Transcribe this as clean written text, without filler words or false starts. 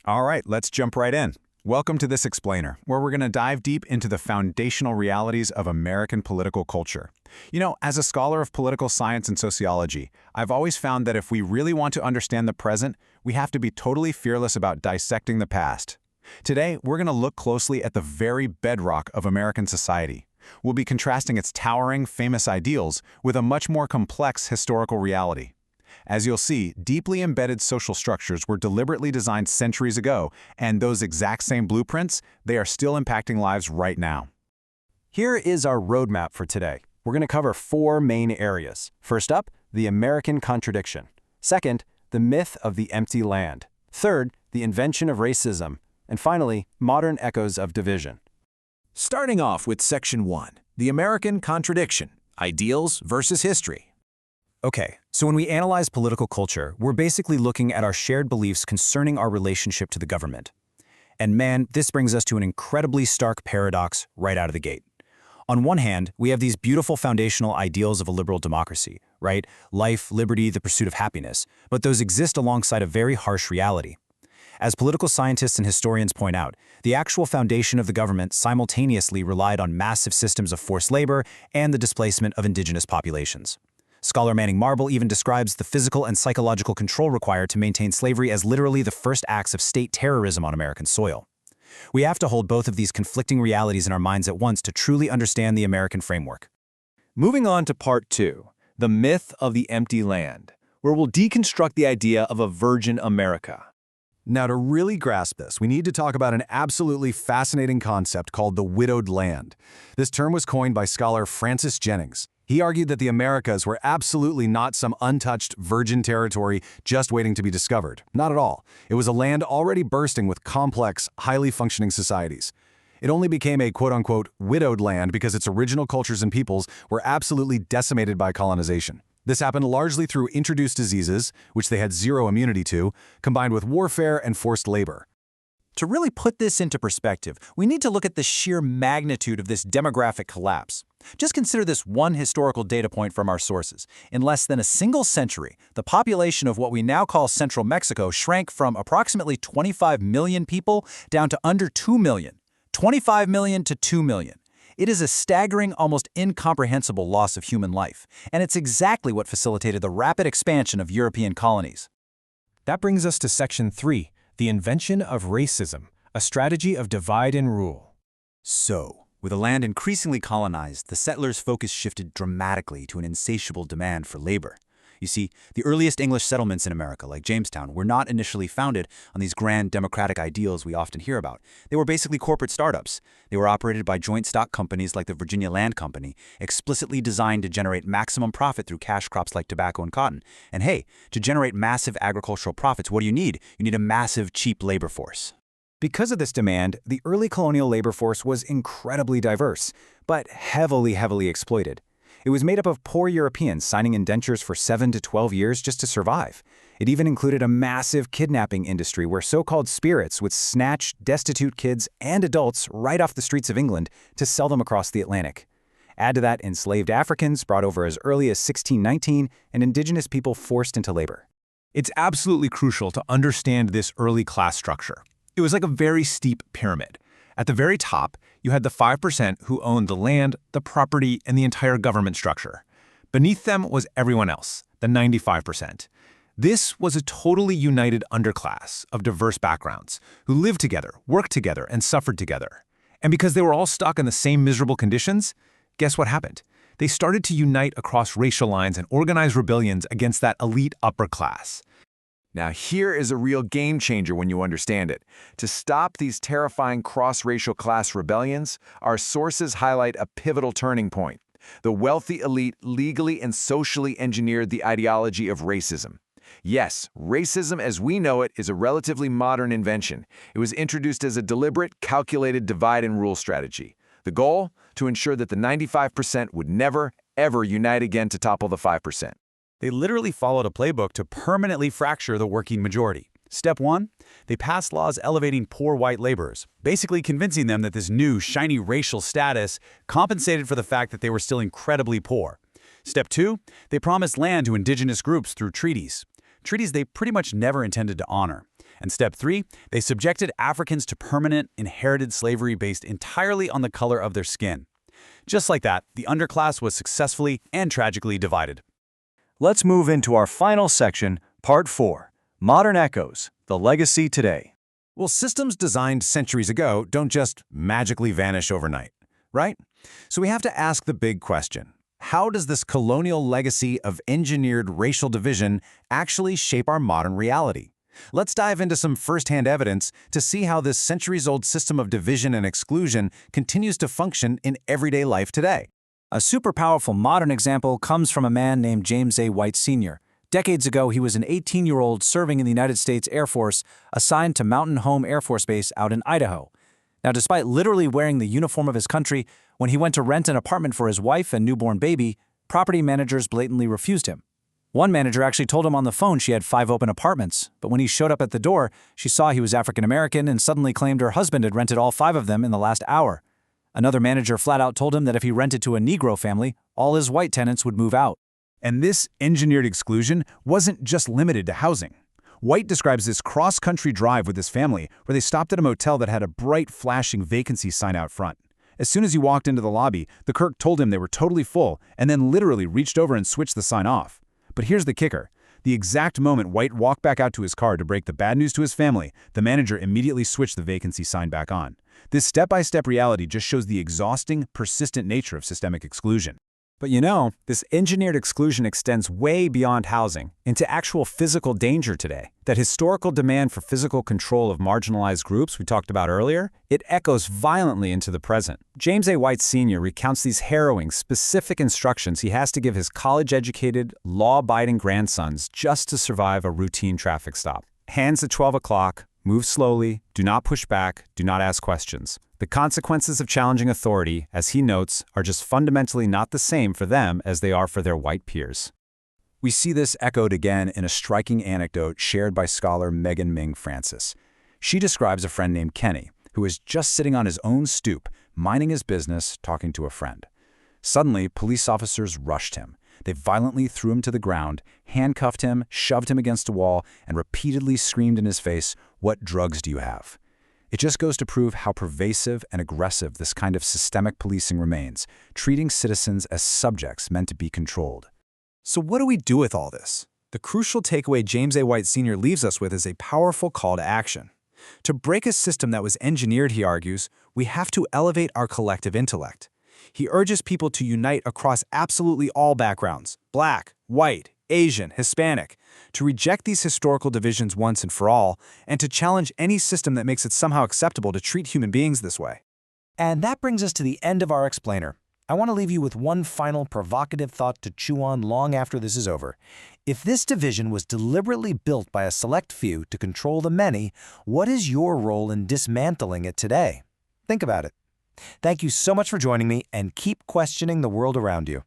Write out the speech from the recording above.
All right, let's jump right in. Welcome to this explainer, where we're going to dive deep into the foundational realities of American political culture. As a scholar of political science and sociology, I've always found that if we really want to understand the present, we have to be totally fearless about dissecting the past. Today, we're going to look closely at the very bedrock of American society. We'll be contrasting its towering, famous ideals with a much more complex historical reality. As you'll see, deeply embedded social structures were deliberately designed centuries ago, and those exact same blueprints, they are still impacting lives right now. Here is our roadmap for today. We're going to cover 4 main areas. First up, the American contradiction. Second, the myth of the empty land. Third, the invention of racism. And finally, modern echoes of division. Starting off with Section 1, the American contradiction, ideals versus history. Okay, so when we analyze political culture, we're basically looking at our shared beliefs concerning our relationship to the government. And man, this brings us to an incredibly stark paradox right out of the gate. On one hand, we have these beautiful foundational ideals of a liberal democracy, right? Life, liberty, the pursuit of happiness. But those exist alongside a very harsh reality. As political scientists and historians point out, the actual foundation of the government simultaneously relied on massive systems of forced labor and the displacement of indigenous populations. Scholar Manning Marble even describes the physical and psychological control required to maintain slavery as literally the first acts of state terrorism on American soil. We have to hold both of these conflicting realities in our minds at once to truly understand the American framework. Moving on to Part 2, the myth of the empty land, where we'll deconstruct the idea of a virgin America. Now, to really grasp this, we need to talk about an absolutely fascinating concept called the widowed land. This term was coined by scholar Francis Jennings. He argued that the Americas were absolutely not some untouched virgin territory just waiting to be discovered. Not at all. It was a land already bursting with complex, highly functioning societies. It only became a quote-unquote widowed land because its original cultures and peoples were absolutely decimated by colonization. This happened largely through introduced diseases, which they had zero immunity to, combined with warfare and forced labor. To really put this into perspective, we need to look at the sheer magnitude of this demographic collapse. Just consider this one historical data point from our sources. In less than a single century, the population of what we now call Central Mexico shrank from approximately 25 million people down to under 2 million. 25 million to 2 million. It is a staggering, almost incomprehensible loss of human life, and it's exactly what facilitated the rapid expansion of European colonies. That brings us to Section 3, the invention of racism, a strategy of divide and rule. So, with the land increasingly colonized, the settlers' focus shifted dramatically to an insatiable demand for labor. You see, the earliest English settlements in America, like Jamestown, were not initially founded on these grand democratic ideals we often hear about. They were basically corporate startups. They were operated by joint stock companies like the Virginia Land Company, explicitly designed to generate maximum profit through cash crops like tobacco and cotton. And hey, to generate massive agricultural profits, what do you need? You need a massive, cheap labor force. Because of this demand, the early colonial labor force was incredibly diverse, but heavily exploited. It was made up of poor Europeans signing indentures for 7 to 12 years just to survive. It even included a massive kidnapping industry where so-called spirits would snatch destitute kids and adults right off the streets of England to sell them across the Atlantic. Add to that enslaved Africans brought over as early as 1619 and indigenous people forced into labor. It's absolutely crucial to understand this early class structure. It was like a very steep pyramid. At the very top, you had the 5% who owned the land, the property, and the entire government structure. Beneath them was everyone else, the 95%. This was a totally united underclass of diverse backgrounds who lived together, worked together, and suffered together. And because they were all stuck in the same miserable conditions, guess what happened? They started to unite across racial lines and organize rebellions against that elite upper class. Now here is a real game changer when you understand it. To stop these terrifying cross-racial class rebellions, our sources highlight a pivotal turning point. The wealthy elite legally and socially engineered the ideology of racism. Yes, racism as we know it is a relatively modern invention. It was introduced as a deliberate, calculated divide and rule strategy. The goal? To ensure that the 95% would never, ever unite again to topple the 5%. They literally followed a playbook to permanently fracture the working majority. Step 1, they passed laws elevating poor white laborers, basically convincing them that this new, shiny racial status compensated for the fact that they were still incredibly poor. Step 2, they promised land to indigenous groups through treaties. Treaties they pretty much never intended to honor. And step 3, they subjected Africans to permanent, inherited slavery based entirely on the color of their skin. Just like that, the underclass was successfully and tragically divided. Let's move into our final section, Part 4, Modern Echoes, the Legacy Today. Well, systems designed centuries ago don't just magically vanish overnight, right? So we have to ask the big question. How does this colonial legacy of engineered racial division actually shape our modern reality? Let's dive into some first-hand evidence to see how this centuries-old system of division and exclusion continues to function in everyday life today. A super powerful modern example comes from a man named James A. White Sr. Decades ago, he was an 18-year-old serving in the United States Air Force, assigned to Mountain Home Air Force Base out in Idaho. Now, despite literally wearing the uniform of his country, when he went to rent an apartment for his wife and newborn baby, property managers blatantly refused him. One manager actually told him on the phone she had 5 open apartments, but when he showed up at the door, she saw he was African American and suddenly claimed her husband had rented all 5 of them in the last hour. Another manager flat out told him that if he rented to a Negro family, all his white tenants would move out. And this engineered exclusion wasn't just limited to housing. White describes this cross-country drive with his family where they stopped at a motel that had a bright, flashing vacancy sign out front. As soon as he walked into the lobby, the clerk told him they were totally full and then literally reached over and switched the sign off. But here's the kicker. The exact moment White walked back out to his car to break the bad news to his family, the manager immediately switched the vacancy sign back on. This step-by-step reality just shows the exhausting, persistent nature of systemic exclusion. But you know, this engineered exclusion extends way beyond housing into actual physical danger today. That historical demand for physical control of marginalized groups we talked about earlier, it echoes violently into the present. James A. White Sr. recounts these harrowing, specific instructions he has to give his college-educated, law-abiding grandsons just to survive a routine traffic stop. Hands at 12 o'clock, move slowly, do not push back, do not ask questions. The consequences of challenging authority, as he notes, are just fundamentally not the same for them as they are for their white peers. We see this echoed again in a striking anecdote shared by scholar Megan Ming Francis. She describes a friend named Kenny, who was just sitting on his own stoop, minding his business, talking to a friend. Suddenly, police officers rushed him. They violently threw him to the ground, handcuffed him, shoved him against a wall, and repeatedly screamed in his face, "What drugs do you have?" It just goes to prove how pervasive and aggressive this kind of systemic policing remains, treating citizens as subjects meant to be controlled. So what do we do with all this? The crucial takeaway James A. White Sr. leaves us with is a powerful call to action. To break a system that was engineered, he argues, we have to elevate our collective intellect. He urges people to unite across absolutely all backgrounds, Black, white, Asian, Hispanic, to reject these historical divisions once and for all, and to challenge any system that makes it somehow acceptable to treat human beings this way. And that brings us to the end of our explainer. I want to leave you with one final provocative thought to chew on long after this is over. If this division was deliberately built by a select few to control the many, what is your role in dismantling it today? Think about it. Thank you so much for joining me, and keep questioning the world around you.